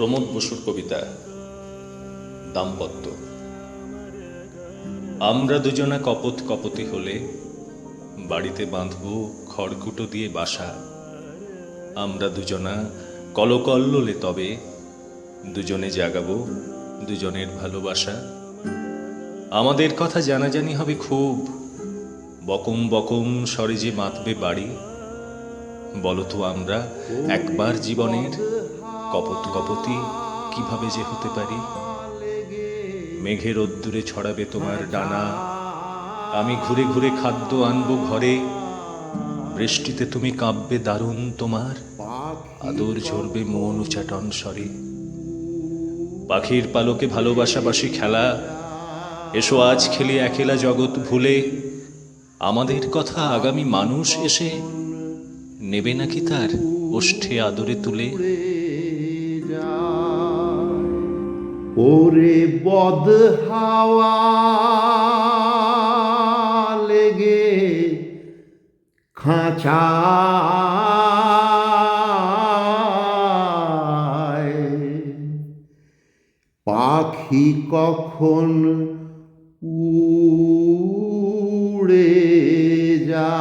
প্রমোদ বসুর কবিতা দাম্পত্য। আমরা দুজনা কপত কপতি হলে বাড়িতে বাঁধব খড়কুটো দিয়ে বাসা। আমরা দুজনা কলকল্লোলে তবে দুজনে জাগাবো দুজনের ভালোবাসা। আমাদের কথা জানাজানি হবে খুব, বকম বকম স্বরে যে মাতবে বাড়ি। বলতো আমরা একবার জীবনের কপত কপতি কিভাবে যে হতে পারি। মেঘের রোদ্দুরে ছড়াবে তোমার ডানা, আমি ঘুরে ঘুরে খাদ্য আনবো ঘরে। বৃষ্টিতে তুমি কাঁপবে দারুণ তোমার, আদর ঝরবে মন উচাটন স্বরে। পাখির পালকে ভালোবাসাবাসি খেলা, এসো আজ খেলি একেলা জগৎ ভুলে। আমাদের কথা আগামী মানুষ এসে নেবে নাকি তার ওষ্ঠে আদরে তুলে। ওরে বদ হাওয়া লেগে খাঁচায় পাখি কখন উড়ে যায়।